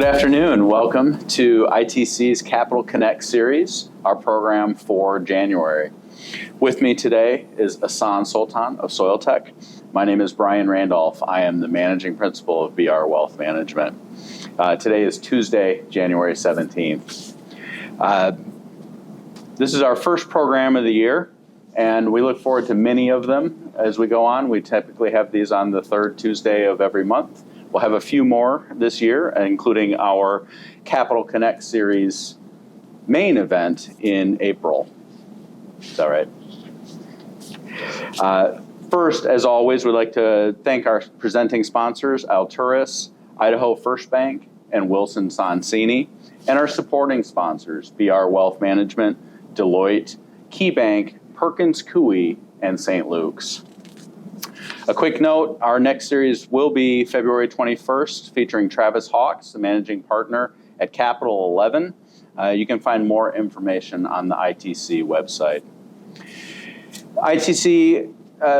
Good afternoon. Welcome to ITC's Capital Connect series, our program for January. With me today is Ehsan Soltan of Soiltech. My name is Brian Randolf. I am the Managing Principal of BR Wealth Management. Today is Tuesday, January 17th. This is our first program of the year, and we look forward to many of them as we go on. We typically have these on the third Tuesday of every month. We'll have a few more this year, including our Capital Connect series main event in April. Is that right? First, as always, we'd like to thank our presenting sponsors, Alturas, Idaho First Bank, and Wilson Sonsini, and our supporting sponsors, BR Wealth Management, Deloitte, KeyBank, Perkins Coie, and St. Luke's. A quick note, our next series will be February 21st, featuring Travis Hawks, the managing partner at Capital 11. You can find more information on the ITC website. ITC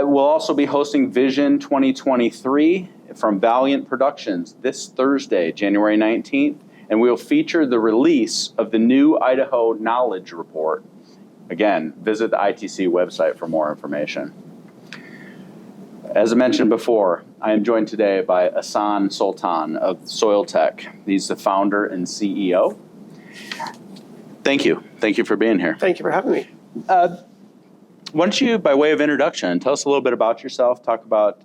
will also be hosting Vision 2023 from Valiant Productions this Thursday, January 19th, and we'll feature the release of the new Idaho Knowledge Report. Again, visit the ITC website for more information. As I mentioned before, I am joined today by Ehsan Soltan of Soiltech. He's the founder and CEO. Thank you. Thank you for being here. Thank you for having me. Why don't you, by way of introduction, tell us a little bit about yourself, talk about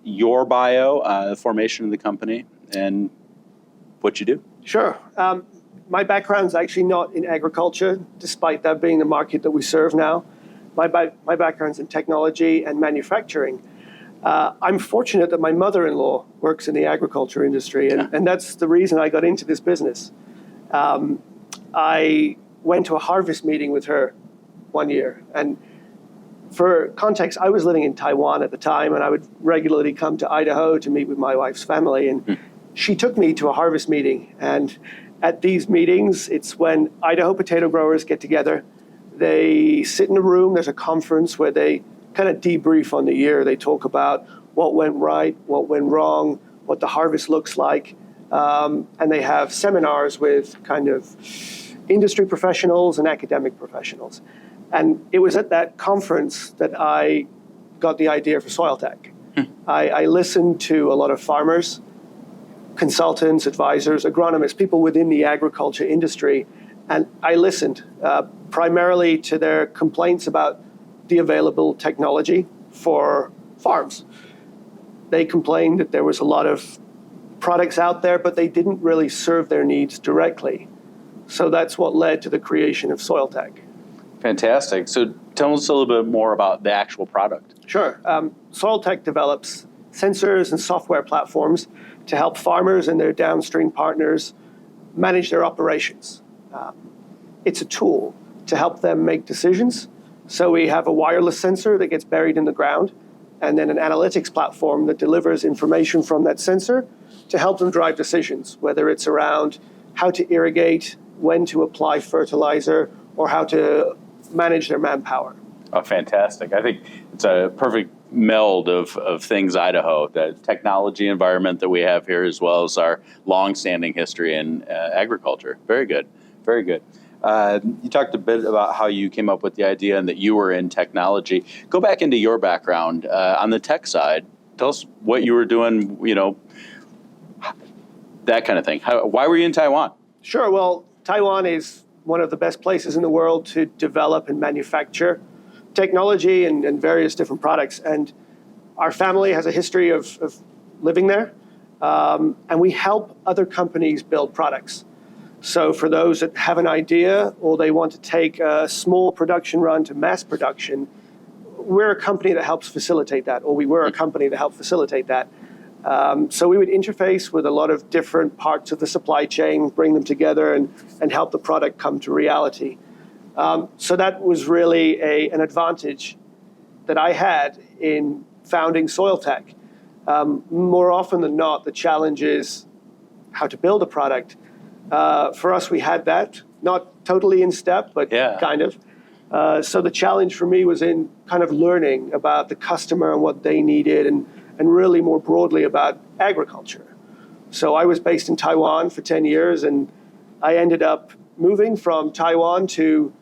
your bio, the formation of the company, and what you do. Sure. My background's actually not in agriculture, despite that being the market that we serve now. My background's in technology and manufacturing. I'm fortunate that my mother-in-law works in the agriculture industry, and that's the reason I got into this business. I went to a harvest meeting with her one year, and for context, I was living in Taiwan at the time, and I would regularly come to Idaho to meet with my wife's family, and she took me to a harvest meeting. And at these meetings, it's when Idaho potato growers get together. They sit in a room, there's a conference where they kind of debrief on the year. They talk about what went right, what went wrong, what the harvest looks like. And they have seminars with kind of industry professionals and academic professionals. And it was at that conference that I got the idea for Soiltech. I listened to a lot of farmers, consultants, advisors, agronomists, people within the agriculture industry, and I listened primarily to their complaints about the available technology for farms. They complained that there was a lot of products out there, but they didn't really serve their needs directly. So that's what led to the creation of Soiltech. Fantastic. So tell us a little bit more about the actual product. Sure. Soiltech develops sensors and software platforms to help farmers and their downstream partners manage their operations. It's a tool to help them make decisions. So we have a wireless sensor that gets buried in the ground, and then an analytics platform that delivers information from that sensor to help them drive decisions, whether it's around how to irrigate, when to apply fertilizer, or how to manage their manpower. Oh, fantastic. I think it's a perfect meld of things Idaho, the technology environment that we have here, as well as our long-standing history in agriculture. Very good. Very good. You talked a bit about how you came up with the idea and that you were in technology. Go back into your background on the tech side. Tell us what you were doing, that kind of thing. Why were you in Taiwan? Sure. Well, Taiwan is one of the best places in the world to develop and manufacture technology and various different products. And our family has a history of living there. And we help other companies build products. So for those that have an idea or they want to take a small production run to mass production, we're a company that helps facilitate that, or we were a company that helped facilitate that. So we would interface with a lot of different parts of the supply chain, bring them together and help the product come to reality. So that was really an advantage that I had in founding Soiltech. More often than not, the challenge is how to build a product. For us, we had that, not totally in step, but kind of. So the challenge for me was in kind of learning about the customer and what they needed, and really more broadly about agriculture. So I was based in Taiwan for 10 years, and I ended up moving from Taiwan to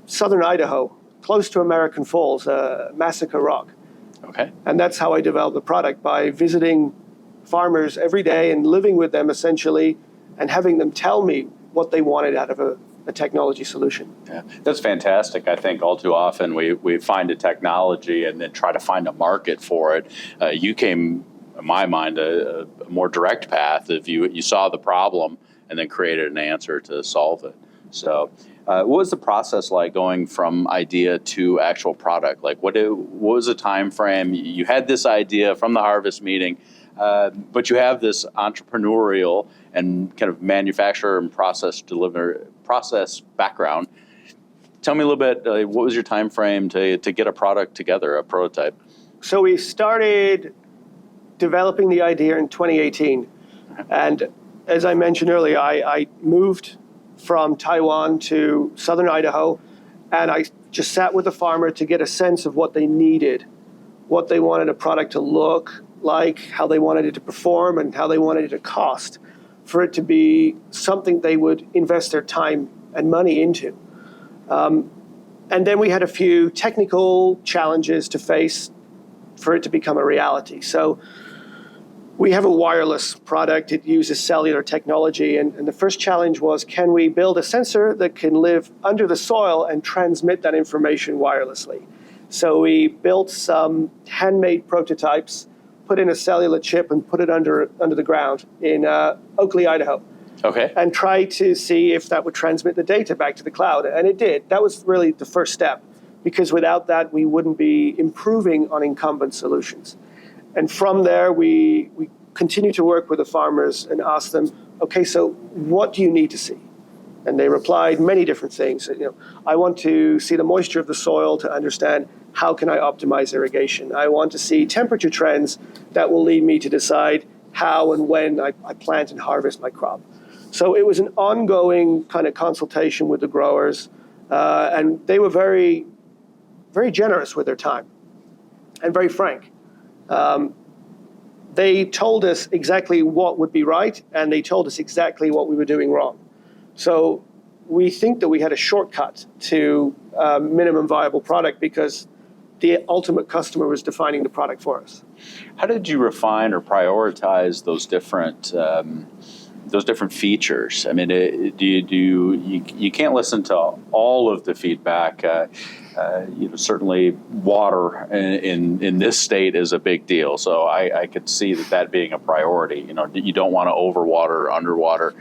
southern Idaho, close to American Falls, Massacre Rock. Okay. And that's how I developed the product, by visiting farmers every day and living with them essentially, and having them tell me what they wanted out of a technology solution. Yeah, that's fantastic. I think all too often we find a technology and then try to find a market for it. You came, in my mind, a more direct path. If you saw the problem and then created an answer to solve it. So what was the process like going from idea to actual product? Like what was the time frame? You had this idea from the harvest meeting, but you have this entrepreneurial and kind of manufacturer and process background. Tell me a little bit, what was your time frame to get a product together, a prototype? So we started developing the idea in 2018. And as I mentioned earlier, I moved from Taiwan to southern Idaho, and I just sat with the farmer to get a sense of what they needed, what they wanted a product to look like, how they wanted it to perform, and how they wanted it to cost, for it to be something they would invest their time and money into. And then we had a few technical challenges to face for it to become a reality. So we have a wireless product. It uses cellular technology. And the first challenge was, can we build a sensor that can live under the soil and transmit that information wirelessly? So we built some handmade prototypes, put in a cellular chip, and put it under the ground in Oakley, Idaho. Okay. And tried to see if that would transmit the data back to the cloud. And it did. That was really the first step, because without that, we wouldn't be improving on incumbent solutions. And from there, we continue to work with the farmers and ask them, okay, so what do you need to see? And they replied many different things. I want to see the moisture of the soil to understand how can I optimize irrigation. I want to see temperature trends that will lead me to decide how and when I plant and harvest my crop. So it was an ongoing kind of consultation with the growers, and they were very, very generous with their time and very frank. They told us exactly what would be right, and they told us exactly what we were doing wrong. So we think that we had a shortcut to minimum viable product, because the ultimate customer was defining the product for us. How did you refine or prioritize those different features? I mean, you can't listen to all of the feedback. Certainly water in this state is a big deal. So I could see that being a priority. You don't want to overwater or underwater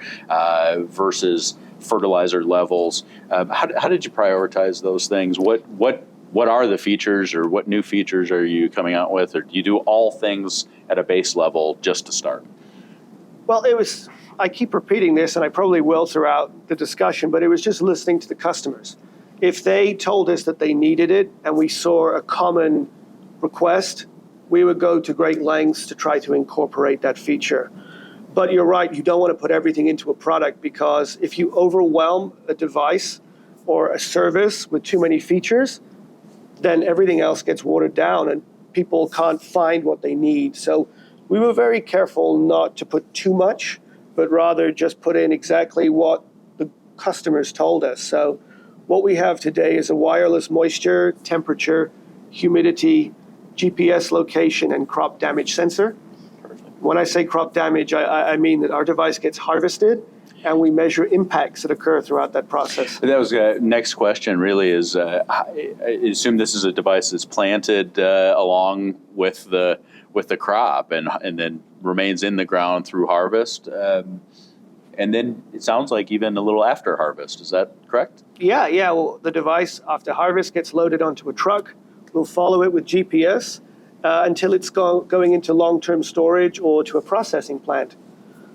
versus fertilizer levels. How did you prioritize those things? What are the features, or what new features are you coming out with? Or do you do all things at a base level just to start? Well, I keep repeating this, and I probably will throughout the discussion, but it was just listening to the customers. If they told us that they needed it and we saw a common request, we would go to great lengths to try to incorporate that feature. But you're right, you don't want to put everything into a product, because if you overwhelm a device or a service with too many features, then everything else gets watered down and people can't find what they need. So we were very careful not to put too much, but rather just put in exactly what the customers told us. So what we have today is a wireless moisture, temperature, humidity, GPS location, and crop damage sensor. Perfect. When I say crop damage, I mean that our device gets harvested and we measure impacts that occur throughout that process. That was next question. Really, is I assume this is a device that's planted along with the crop and then remains in the ground through harvest, and then it sounds like even a little after harvest. Is that correct? Yeah. Well, the device after harvest gets loaded onto a truck. We'll follow it with GPS until it's going into long-term storage or to a processing plant.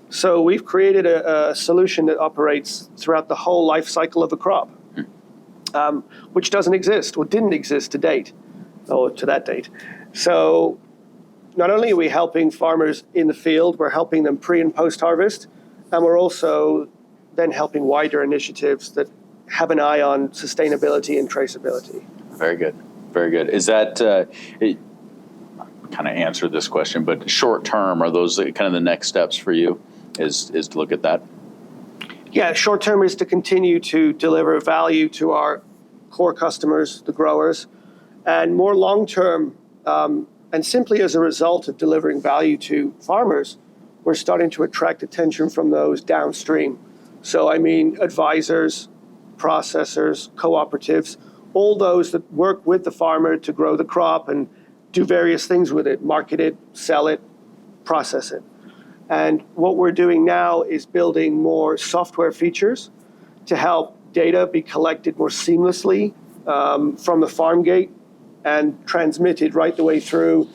So we've created a solution that operates throughout the whole life cycle of a crop, which doesn't exist or didn't exist to that date. So not only are we helping farmers in the field, we're helping them pre and post harvest, and we're also then helping wider initiatives that have an eye on sustainability and traceability. Very good. Very good. Is that kind of answered this question, but short term, are those kind of the next steps for you? Is to look at that? Yeah, short term is to continue to deliver value to our core customers, the growers, and more long term, and simply as a result of delivering value to farmers, we're starting to attract attention from those downstream. So I mean, advisors, processors, cooperatives, all those that work with the farmer to grow the crop and do various things with it, market it, sell it, process it. And what we're doing now is building more software features to help data be collected more seamlessly from the farm gate and transmitted right the way through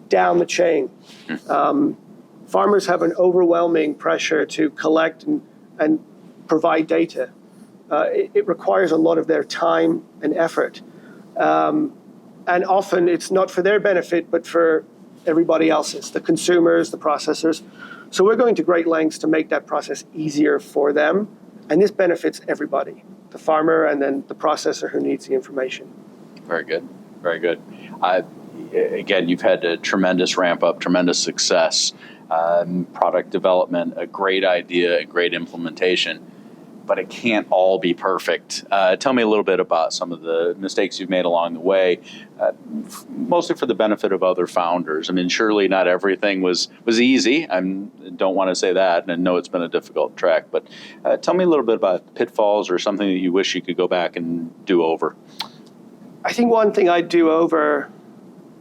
down the chain. Farmers have an overwhelming pressure to collect and provide data. It requires a lot of their time and effort. And often it's not for their benefit, but for everybody else's, the consumers, the processors. So we're going to great lengths to make that process easier for them. And this benefits everybody, the farmer and then the processor who needs the information. Very good. Very good. Again, you've had a tremendous ramp up, tremendous success, product development, a great idea, a great implementation, but it can't all be perfect. Tell me a little bit about some of the mistakes you've made along the way, mostly for the benefit of other founders. I mean, surely not everything was easy. I don't want to say that, and I know it's been a difficult track, but tell me a little bit about pitfalls or something that you wish you could go back and do over. I think one thing I'd do over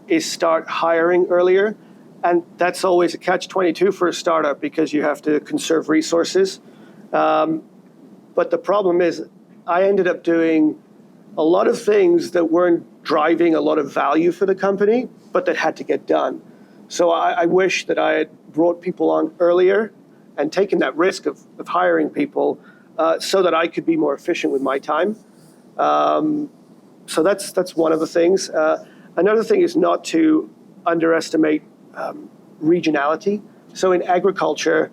is start hiring earlier. And that's always a catch-22 for a startup because you have to conserve resources. But the problem is I ended up doing a lot of things that weren't driving a lot of value for the company, but that had to get done. So I wish that I had brought people on earlier and taken that risk of hiring people so that I could be more efficient with my time. So that's one of the things. Another thing is not to underestimate regionality. So in agriculture,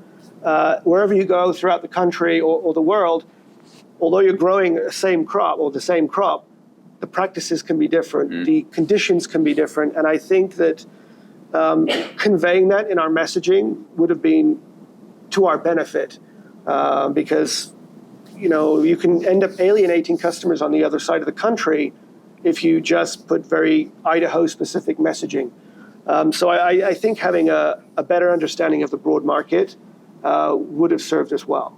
wherever you go throughout the country or the world, although you're growing the same crop, the practices can be different, the conditions can be different, and I think that conveying that in our messaging would have been to our benefit because you can end up alienating customers on the other side of the country if you just put very Idaho-specific messaging. So I think having a better understanding of the broad market would have served us well.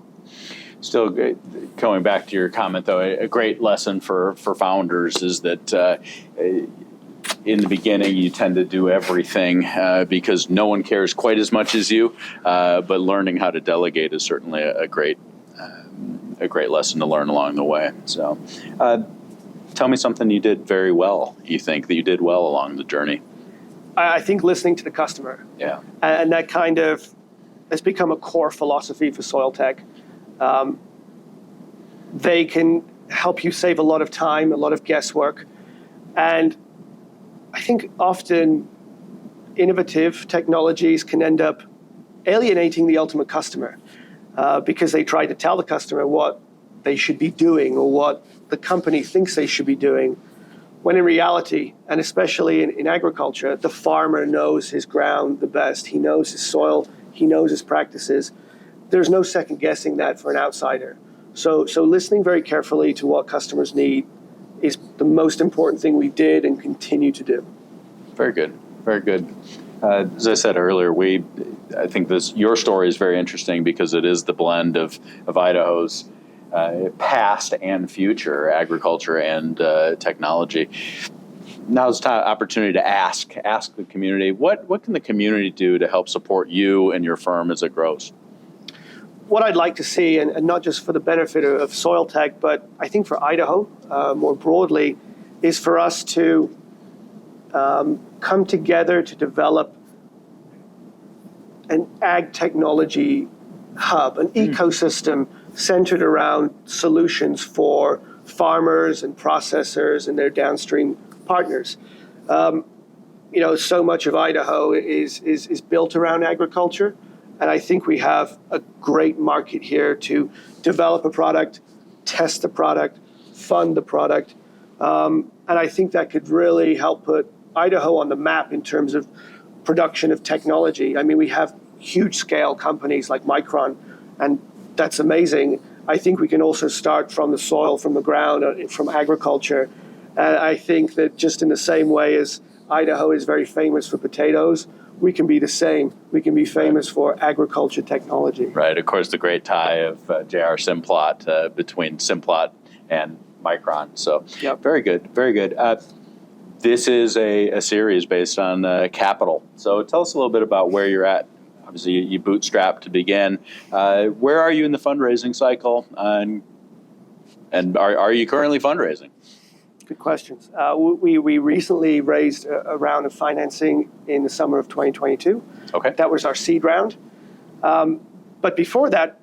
Still, going back to your comment, though, a great lesson for founders is that in the beginning you tend to do everything because no one cares quite as much as you, but learning how to delegate is certainly a great lesson to learn along the way. So tell me something you did very well, you think, that you did well along the journey. I think listening to the customer. Yeah. And that kind of has become a core philosophy for Soiltech. They can help you save a lot of time, a lot of guesswork. And I think often innovative technologies can end up alienating the ultimate customer because they try to tell the customer what they should be doing or what the company thinks they should be doing. When in reality, and especially in agriculture, the farmer knows his ground the best. He knows his soil. He knows his practices. There's no second guessing that for an outsider. So listening very carefully to what customers need is the most important thing we did and continue to do. Very good. Very good. As I said earlier, I think your story is very interesting because it is the blend of Idaho's past and future, agriculture and technology. Now's the opportunity to ask the community, what can the community do to help support you and your firm as it grows? What I'd like to see, and not just for the benefit of Soiltech, but I think for Idaho more broadly, is for us to come together to develop an ag technology hub, an ecosystem centered around solutions for farmers and processors and their downstream partners. So much of Idaho is built around agriculture, and I think we have a great market here to develop a product, test the product, fund the product, and I think that could really help put Idaho on the map in terms of production of technology. I mean, we have huge scale companies like Micron, and that's amazing. I think we can also start from the soil, from the ground, from agriculture. I think that just in the same way as Idaho is very famous for potatoes, we can be the same. We can be famous for agriculture technology. Right. Of course, the great tie of J.R. Simplot between Simplot and Micron. So, Yep. Very good. Very good. This is a series based on capital. So tell us a little bit about where you're at. Obviously, you bootstrapped to begin. Where are you in the fundraising cycle? And are you currently fundraising? Good questions. We recently raised a round of financing in the summer of 2022. Okay. That was our seed round. But before that,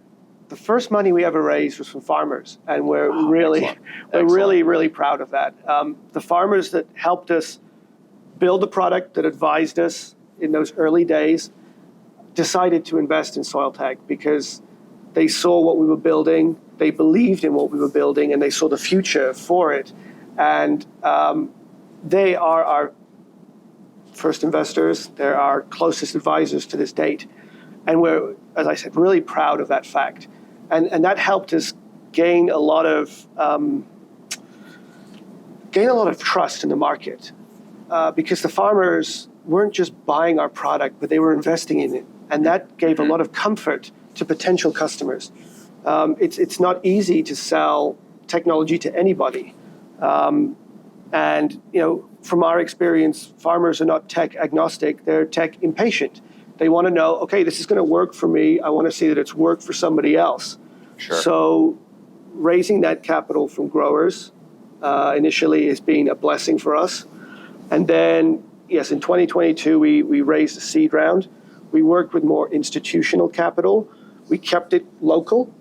the first money we ever raised was from farmers, and we're really proud of that. The farmers that helped us build the product, that advised us in those early days, decided to invest in Soiltech because they saw what we were building, they believed in what we were building, and they saw the future for it. And they are our first investors. They're our closest advisors to this date. And we're, as I said, really proud of that fact. And that helped us gain a lot of trust in the market because the farmers weren't just buying our product, but they were investing in it. And that gave a lot of comfort to potential customers. It's not easy to sell technology to anybody. And from our experience, farmers are not tech agnostic, they're tech impatient. They want to know, okay, this is going to work for me. I want to see that it's worked for somebody else. Sure. So raising that capital from growers initially has been a blessing for us. And then, yes, in 2022, we raised a seed round. We worked with more institutional capital. We kept it local,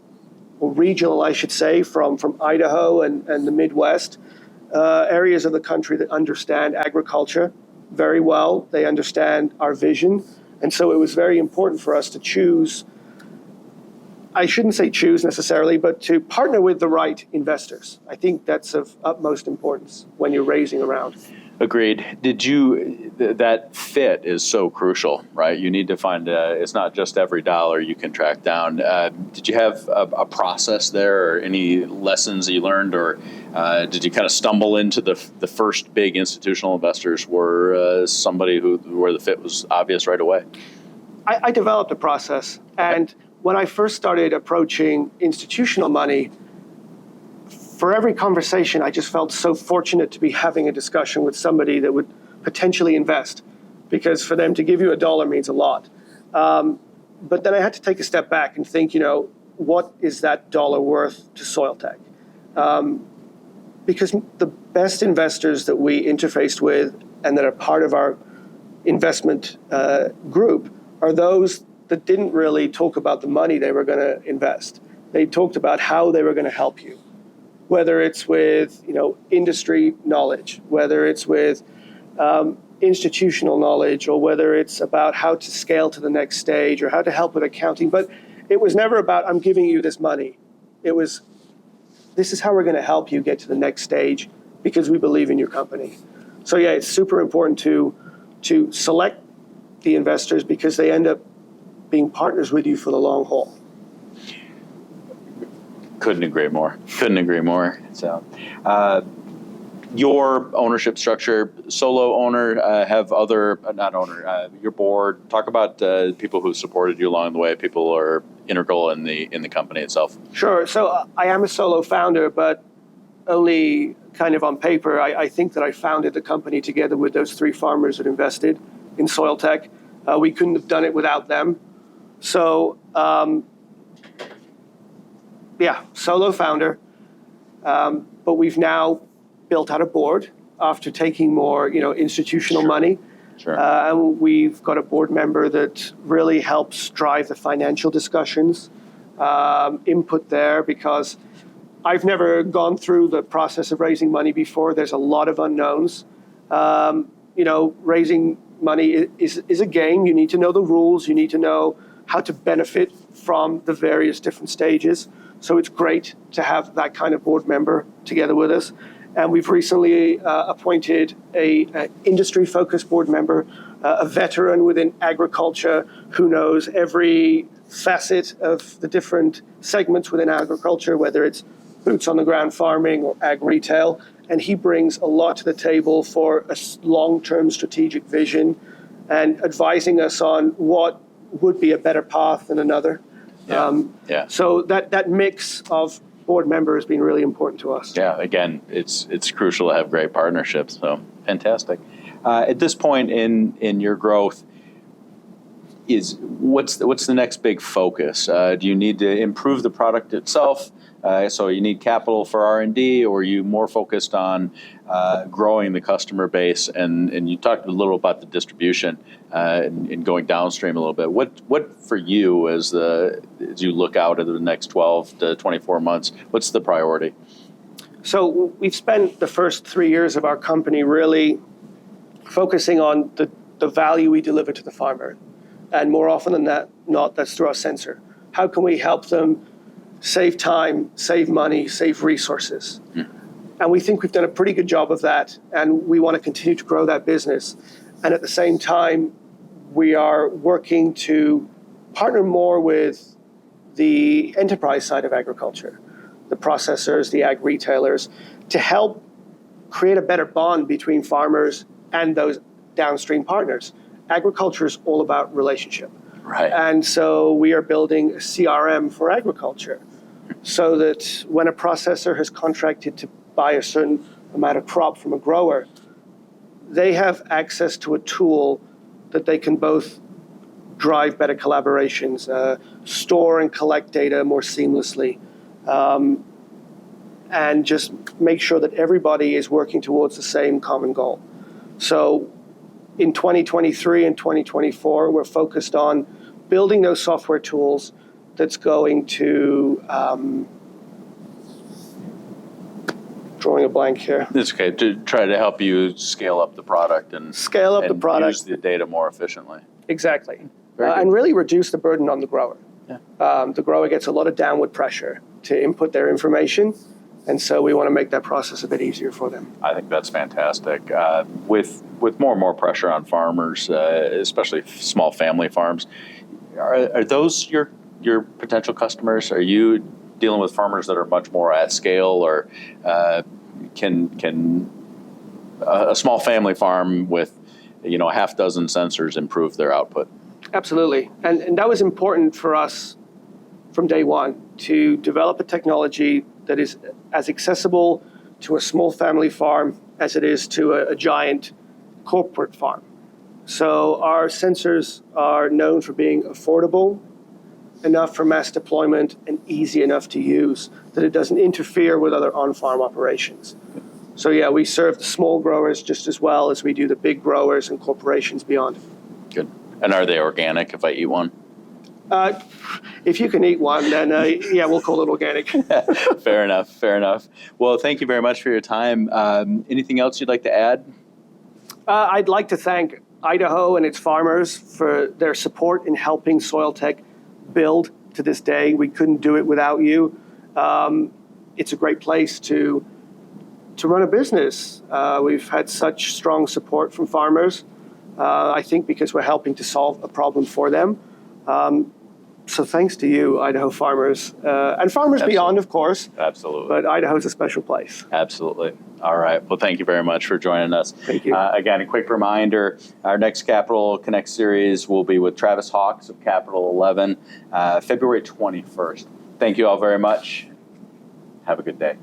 or regional, I should say, from Idaho and the Midwest, areas of the country that understand agriculture very well. They understand our vision. And so it was very important for us to choose, I shouldn't say choose necessarily, but to partner with the right investors. I think that's of utmost importance when you're raising a round. Agreed. That fit is so crucial, right? You need to find, it's not just every dollar you can track down. Did you have a process there or any lessons that you learned, or did you kind of stumble into the first big institutional investors were somebody where the fit was obvious right away? I developed a process. And when I first started approaching institutional money, for every conversation, I just felt so fortunate to be having a discussion with somebody that would potentially invest, because for them to give you $1 means a lot. But then I had to take a step back and think, what is that dollar worth to Soiltech? Because the best investors that we interfaced with and that are part of our investment group are those that didn't really talk about the money they were going to invest. They talked about how they were going to help you. Whether it's with industry knowledge, whether it's with institutional knowledge, or whether it's about how to scale to the next stage or how to help with accounting. But it was never about, I'm giving you this money. It was, this is how we're going to help you get to the next stage because we believe in your company. So yeah, it's super important to select the investors because they end up being partners with you for the long haul. Couldn't agree more. So, your ownership structure, solo owner, your board. Talk about people who supported you along the way. People who are integral in the company itself. Sure. So I am a solo founder, but only kind of on paper. I think that I founded the company together with those 3 farmers that invested in Soiltech. We couldn't have done it without them. So. Solo founder, but we've now built out a board after taking more, institutional money. Sure. And we've got a board member that really helps drive the financial discussions, input there, because I've never gone through the process of raising money before. There's a lot of unknowns. Raising money is a game. You need to know the rules. You need to know how to benefit from the various different stages. So it's great to have that kind of board member together with us. And we've recently appointed a industry-focused board member, a veteran within agriculture who knows every facet of the different segments within agriculture, whether it's boots on the ground farming or ag retail. And he brings a lot to the table for a long-term strategic vision and advising us on what would be a better path than another. So that mix of board member has been really important to us. Yeah, again, it's crucial to have great partnerships. So fantastic. At this point in your growth, what's the next big focus? Do you need to improve the product itself? So you need capital for R&D, or are you more focused on growing the customer base? And you talked a little about the distribution and going downstream a little bit. What for you as you look out at the next 12 to 24 months, what's the priority? So we've spent the first 3 years of our company really focusing on the value we deliver to the farmer. And more often than not, that's through our sensor. How can we help them save time, save money, save resources? And we think we've done a pretty good job of that, and we want to continue to grow that business. And at the same time, we are working to partner more with the enterprise side of agriculture, the processors, the ag retailers, to help create a better bond between farmers and those downstream partners. Agriculture is all about relationship. Right. And so we are building a CRM for agriculture so that when a processor has contracted to buy a certain amount of crop from a grower, they have access to a tool that they can both drive better collaborations, store and collect data more seamlessly, and just make sure that everybody is working towards the same common goal. So in 2023 and 2024, we're focused on building those software tools that's going to, drawing a blank here. It's okay, to try to help you scale up the product and use the data more efficiently. Exactly. And really reduce the burden on the grower. Yeah. The grower gets a lot of downward pressure to input their information, and so we want to make that process a bit easier for them. I think that's fantastic. With more and more pressure on farmers, especially small family farms, are those your potential customers? Are you dealing with farmers that are much more at scale, or can a small family farm with a half dozen sensors improve their output? Absolutely, and that was important for us from day one, to develop a technology that is as accessible to a small family farm as it is to a giant corporate farm. So our sensors are known for being affordable enough for mass deployment and easy enough to use that it doesn't interfere with other on-farm operations. So yeah, we serve the small growers just as well as we do the big growers and corporations beyond. Good. And are they organic if I eat one? If you can eat one, then yeah, we'll call it organic. Fair enough. Well, thank you very much for your time. Anything else you'd like to add? I'd like to thank Idaho and its farmers for their support in helping Soiltech build to this day. We couldn't do it without you. It's a great place to run a business. We've had such strong support from farmers, I think because we're helping to solve a problem for them. So thanks to you, Idaho farmers, and farmers beyond, of course. Absolutely. But Idaho's a special place. Absolutely. All right. Well, thank you very much for joining us. Thank you. Again, a quick reminder, our next Capital Connect series will be with Travis Hawks of Capital 11, February 21st. Thank you all very much. Have a good day.